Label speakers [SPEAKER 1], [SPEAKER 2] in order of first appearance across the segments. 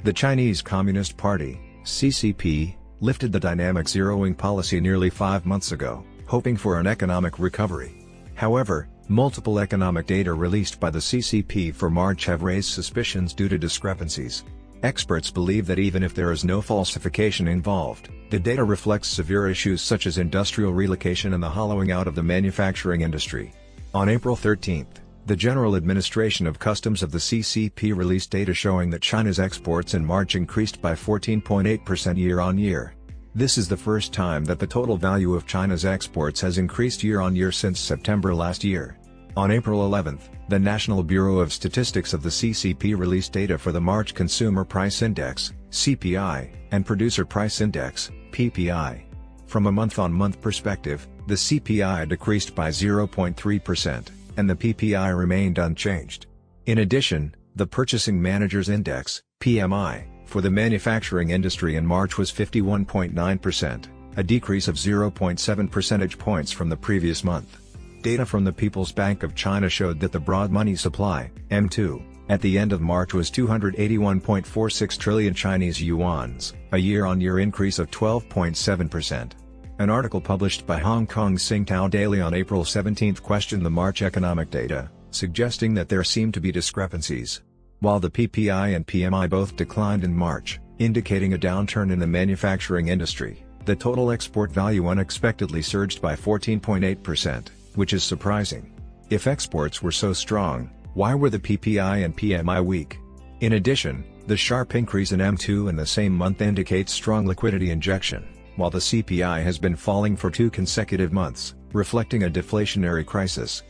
[SPEAKER 1] The Chinese Communist Party, CCP, lifted the dynamic zeroing policy nearly 5 months ago, hoping for an economic recovery. However, multiple economic data released by the CCP for March have raised suspicions due to discrepancies. Experts believe that even if there is no falsification involved, the data reflects severe issues such as industrial relocation and the hollowing out of the manufacturing industry. On April 13, the General Administration of Customs of the CCP released data showing that China's exports in March increased by 14.8% year-on-year. This is the first time that the total value of China's exports has increased year-on-year since September last year. On April 11, the National Bureau of Statistics of the CCP released data for the March Consumer Price Index, CPI, and Producer Price Index, PPI. From a month-on-month perspective, the CPI decreased by 0.3%, and the PPI remained unchanged. In addition, the Purchasing Managers' Index, PMI, for the manufacturing industry in March was 51.9%, a decrease of 0.7 percentage points from the previous month. Data from the People's Bank of China showed that the broad money supply, M2, at the end of March was 281.46 trillion Chinese yuans, a year-on-year increase of 12.7%. An article published by Hong Kong's Singtao Daily on April 17 questioned the March economic data, suggesting that there seemed to be discrepancies. While the PPI and PMI both declined in March, indicating a downturn in the manufacturing industry, the total export value unexpectedly surged by 14.8%. Which is surprising. If exports were so strong, why were the PPI and PMI weak? In addition, the sharp increase in M2 in the same month indicates strong liquidity injection, while the CPI has been falling for 2 consecutive months, reflecting a deflationary crisis.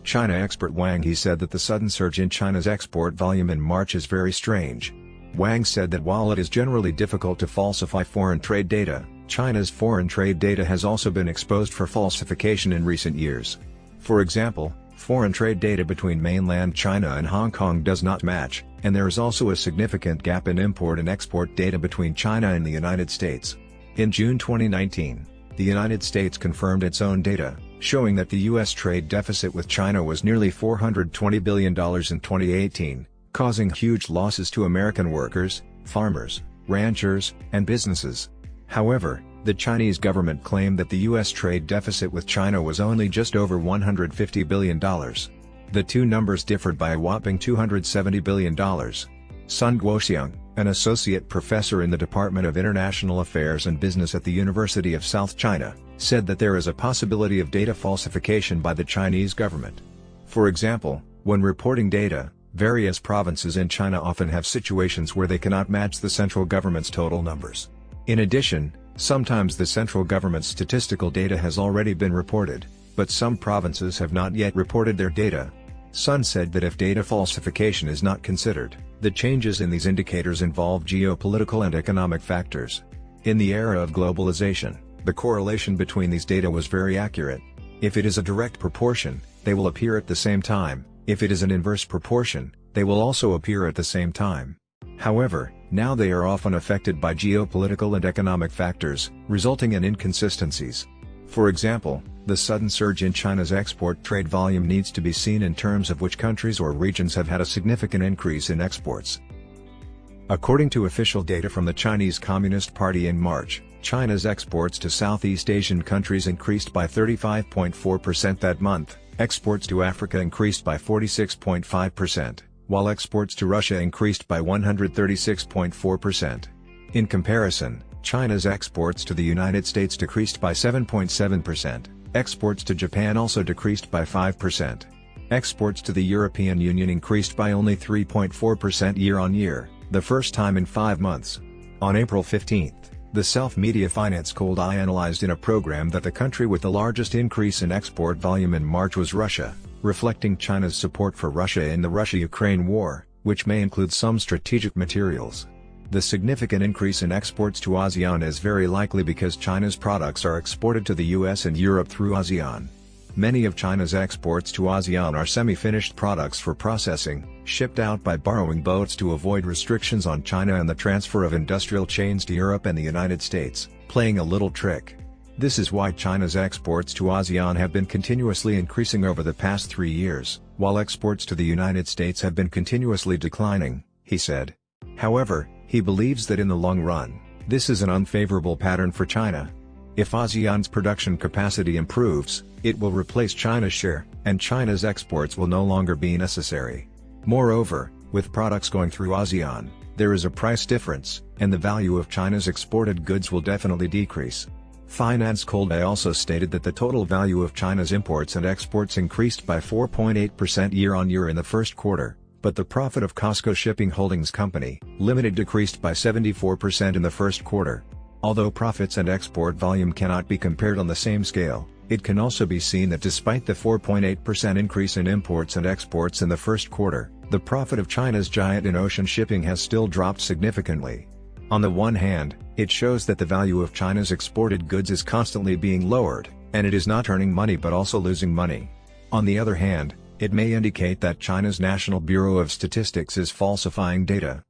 [SPEAKER 1] China expert Wang He said that the sudden surge in China's export volume in March is very strange. Wang said that while it is generally difficult to falsify foreign trade data, China's foreign trade data has also been exposed for falsification in recent years. For example, foreign trade data between mainland China and Hong Kong does not match, and there is also a significant gap in import and export data between China and the United States. In June 2019, the United States confirmed its own data, showing that the U.S. trade deficit with China was nearly $420 billion in 2018, causing huge losses to American workers, farmers, ranchers, and businesses. However, the Chinese government claimed that the U.S. trade deficit with China was only just over $150 billion. The two numbers differed by a whopping $270 billion. Sun Guoxiang, an associate professor in the Department of International Affairs and Business at the University of South China, said that there is a possibility of data falsification by the Chinese government. For example, when reporting data, various provinces in China often have situations where they cannot match the central government's total numbers. In addition, sometimes the central government's statistical data has already been reported, but some provinces have not yet reported their data. Sun said that if data falsification is not considered, the changes in these indicators involve geopolitical and economic factors. In the era of globalization, the correlation between these data was very accurate. If it is a direct proportion, they will appear at the same time. If it is an inverse proportion, they will also appear at the same time. However, now they are often affected by geopolitical and economic factors, resulting in inconsistencies. For example, the sudden surge in China's export trade volume needs to be seen in terms of which countries or regions have had a significant increase in exports. According to official data from the Chinese Communist Party in March, China's exports to Southeast Asian countries increased by 35.4% that month, exports to Africa increased by 46.5%. While exports to Russia increased by 136.4%. In comparison, China's exports to the United States decreased by 7.7%, exports to Japan also decreased by 5%. Exports to the European Union increased by only 3.4% year-on-year, the first time in 5 months. On April 15, the Self-Media Finance Cold Eye analyzed in a program that the country with the largest increase in export volume in March was Russia, reflecting China's support for Russia in the Russia-Ukraine war, which may include some strategic materials. The significant increase in exports to ASEAN is very likely because China's products are exported to the US and Europe through ASEAN. Many of China's exports to ASEAN are semi-finished products for processing, shipped out by borrowing boats to avoid restrictions on China and the transfer of industrial chains to Europe and the United States, playing a little trick. This is why China's exports to ASEAN have been continuously increasing over the past 3 years, while exports to the United States have been continuously declining, he said. However, he believes that in the long run, this is an unfavorable pattern for China. If ASEAN's production capacity improves, it will replace China's share, and China's exports will no longer be necessary. Moreover, with products going through ASEAN, there is a price difference, and the value of China's exported goods will definitely decrease. Finance Colday also stated that the total value of China's imports and exports increased by 4.8% year-on-year in the first quarter, but the profit of COSCO Shipping Holdings Company, Limited decreased by 74% in the first quarter. Although profits and export volume cannot be compared on the same scale, it can also be seen that despite the 4.8% increase in imports and exports in the first quarter, the profit of China's giant in ocean shipping has still dropped significantly. On the one hand, it shows that the value of China's exported goods is constantly being lowered, and it is not earning money but also losing money. On the other hand, it may indicate that China's National Bureau of Statistics is falsifying data.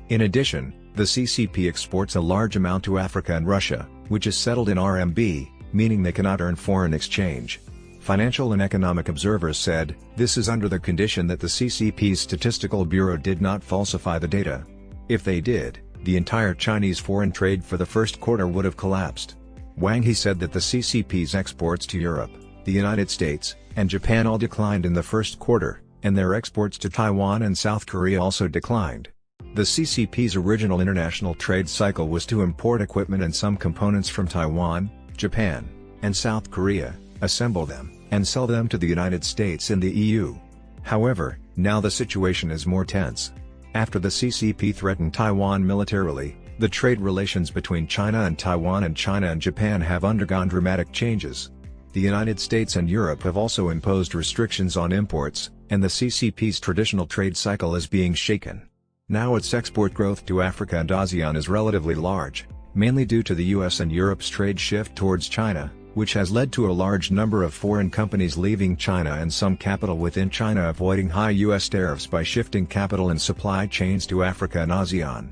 [SPEAKER 1] In addition, the CCP exports a large amount to Africa and Russia, which is settled in RMB, meaning they cannot earn foreign exchange. Financial and economic observers said, this is under the condition that the CCP's Statistical Bureau did not falsify the data. If they did, the entire Chinese foreign trade for the first quarter would have collapsed. Wang He said that the CCP's exports to Europe, the United States, and Japan all declined in the first quarter, and their exports to Taiwan and South Korea also declined. The CCP's original international trade cycle was to import equipment and some components from Taiwan, Japan, and South Korea, assemble them, and sell them to the United States and the EU. However, now the situation is more tense. After the CCP threatened Taiwan militarily, the trade relations between China and Taiwan and China and Japan have undergone dramatic changes. The United States and Europe have also imposed restrictions on imports, and the CCP's traditional trade cycle is being shaken. Now its export growth to Africa and ASEAN is relatively large, mainly due to the US and Europe's trade shift towards China, which has led to a large number of foreign companies leaving China and some capital within China avoiding high US tariffs by shifting capital and supply chains to Africa and ASEAN.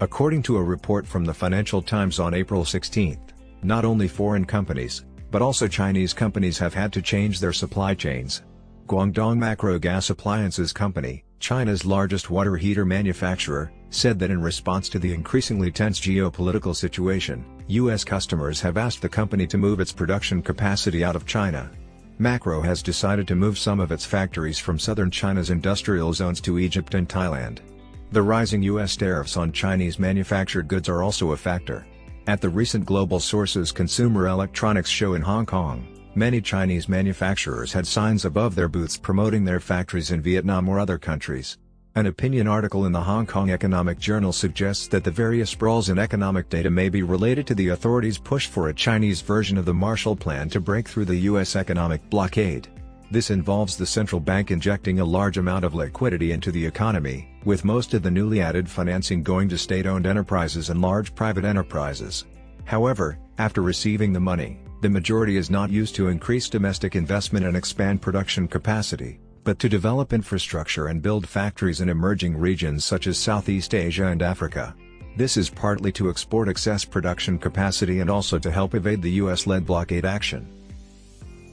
[SPEAKER 1] According to a report from the Financial Times on April 16, not only foreign companies, but also Chinese companies have had to change their supply chains. Guangdong Macro Gas Appliances Company, China's largest water heater manufacturer, said that in response to the increasingly tense geopolitical situation, U.S. customers have asked the company to move its production capacity out of China. Macro has decided to move some of its factories from southern China's industrial zones to Egypt and Thailand. The rising U.S. tariffs on Chinese manufactured goods are also a factor. At the recent Global Sources Consumer Electronics Show in Hong Kong, many Chinese manufacturers had signs above their booths promoting their factories in Vietnam or other countries. An opinion article in the Hong Kong Economic Journal suggests that the various sprawls in economic data may be related to the authorities' push for a Chinese version of the Marshall Plan to break through the U.S. economic blockade. This involves the central bank injecting a large amount of liquidity into the economy, with most of the newly added financing going to state-owned enterprises and large private enterprises. However, after receiving the money, the majority is not used to increase domestic investment and expand production capacity, but to develop infrastructure and build factories in emerging regions such as Southeast Asia and Africa. This is partly to export excess production capacity and also to help evade the US-led blockade action.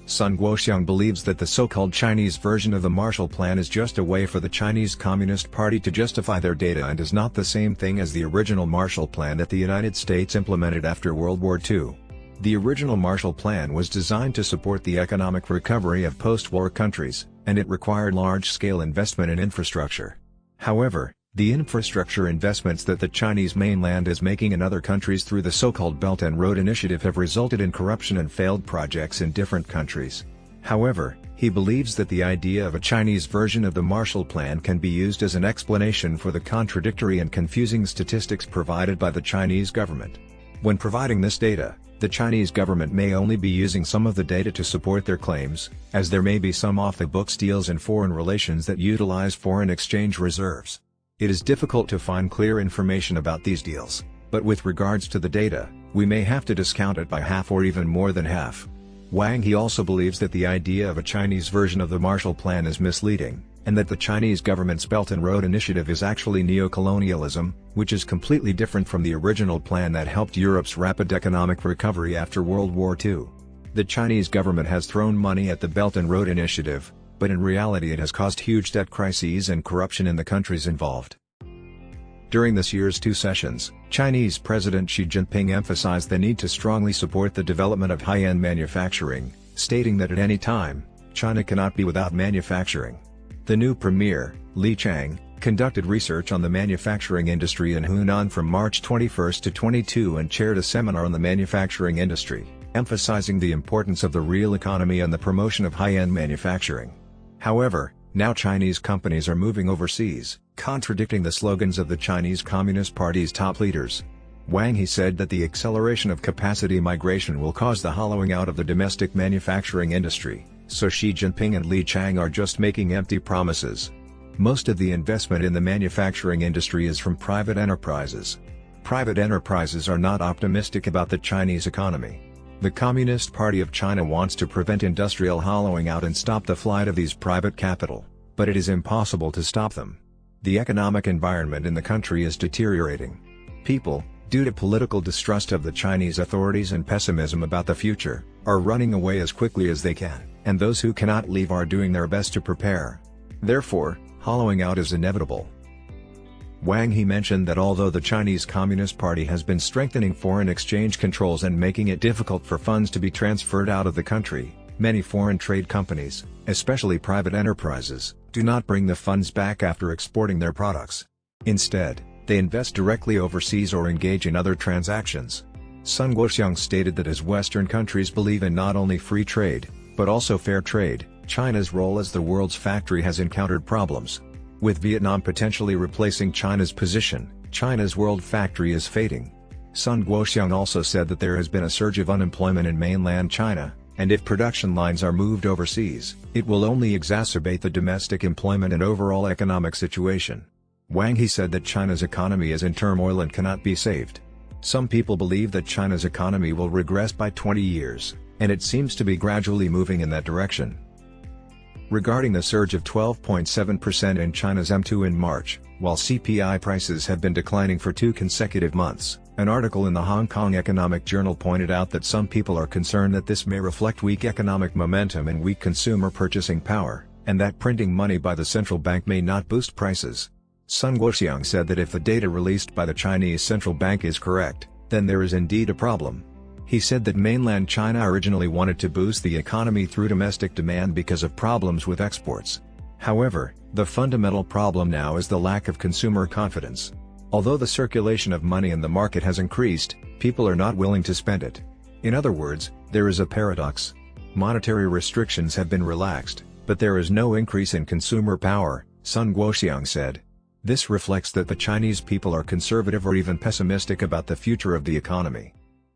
[SPEAKER 1] Sun Guoxiang believes that the so-called Chinese version of the Marshall Plan is just a way for the Chinese Communist Party to justify their data and is not the same thing as the original Marshall Plan that the United States implemented after World War II. The original Marshall Plan was designed to support the economic recovery of post-war countries, and it required large-scale investment in infrastructure. However, the infrastructure investments that the Chinese mainland is making in other countries through the so-called Belt and Road Initiative have resulted in corruption and failed projects in different countries. However, he believes that the idea of a Chinese version of the Marshall Plan can be used as an explanation for the contradictory and confusing statistics provided by the Chinese government. When providing this data, the Chinese government may only be using some of the data to support their claims, as there may be some off-the-books deals in foreign relations that utilize foreign exchange reserves. It is difficult to find clear information about these deals, but with regards to the data, we may have to discount it by half or even more than half. Wang He also believes that the idea of a Chinese version of the Marshall Plan is misleading, and that the Chinese government's Belt and Road Initiative is actually neocolonialism, which is completely different from the original plan that helped Europe's rapid economic recovery after World War II. The Chinese government has thrown money at the Belt and Road Initiative, but in reality it has caused huge debt crises and corruption in the countries involved. During this year's two sessions, Chinese President Xi Jinping emphasized the need to strongly support the development of high-end manufacturing, stating that at any time, China cannot be without manufacturing. The new premier, Li Chang, conducted research on the manufacturing industry in Hunan from March 21 to 22 and chaired a seminar on the manufacturing industry, emphasizing the importance of the real economy and the promotion of high-end manufacturing. However, now Chinese companies are moving overseas, contradicting the slogans of the Chinese Communist Party's top leaders. Wang He said that the acceleration of capacity migration will cause the hollowing out of the domestic manufacturing industry, so Xi Jinping and Li Chang are just making empty promises. Most of the investment in the manufacturing industry is from private enterprises. Private enterprises are not optimistic about the Chinese economy. The Communist Party of China wants to prevent industrial hollowing out and stop the flight of these private capital, but it is impossible to stop them. The economic environment in the country is deteriorating. People, due to political distrust of the Chinese authorities and pessimism about the future, are running away as quickly as they can, and those who cannot leave are doing their best to prepare. Therefore, hollowing out is inevitable. Wang He mentioned that although the Chinese Communist Party has been strengthening foreign exchange controls and making it difficult for funds to be transferred out of the country, many foreign trade companies, especially private enterprises, do not bring the funds back after exporting their products. Instead, they invest directly overseas or engage in other transactions. Sun Guoxiang stated that as Western countries believe in not only free trade, but also fair trade, China's role as the world's factory has encountered problems. With Vietnam potentially replacing China's position, China's world factory is fading. Sun Guoxiang also said that there has been a surge of unemployment in mainland China, and if production lines are moved overseas, it will only exacerbate the domestic employment and overall economic situation. Wang He said that China's economy is in turmoil and cannot be saved. Some people believe that China's economy will regress by 20 years, and it seems to be gradually moving in that direction. Regarding the surge of 12.7% in China's M2 in March, while CPI prices have been declining for 2 consecutive months, an article in the Hong Kong Economic Journal pointed out that some people are concerned that this may reflect weak economic momentum and weak consumer purchasing power, and that printing money by the central bank may not boost prices. Sun Guoxiang said that if the data released by the Chinese central bank is correct, then there is indeed a problem. He said that mainland China originally wanted to boost the economy through domestic demand because of problems with exports. However, the fundamental problem now is the lack of consumer confidence. Although the circulation of money in the market has increased, people are not willing to spend it. In other words, there is a paradox. Monetary restrictions have been relaxed, but there is no increase in consumer power, Sun Guoxiang said. This reflects that the Chinese people are conservative or even pessimistic about the future of the economy.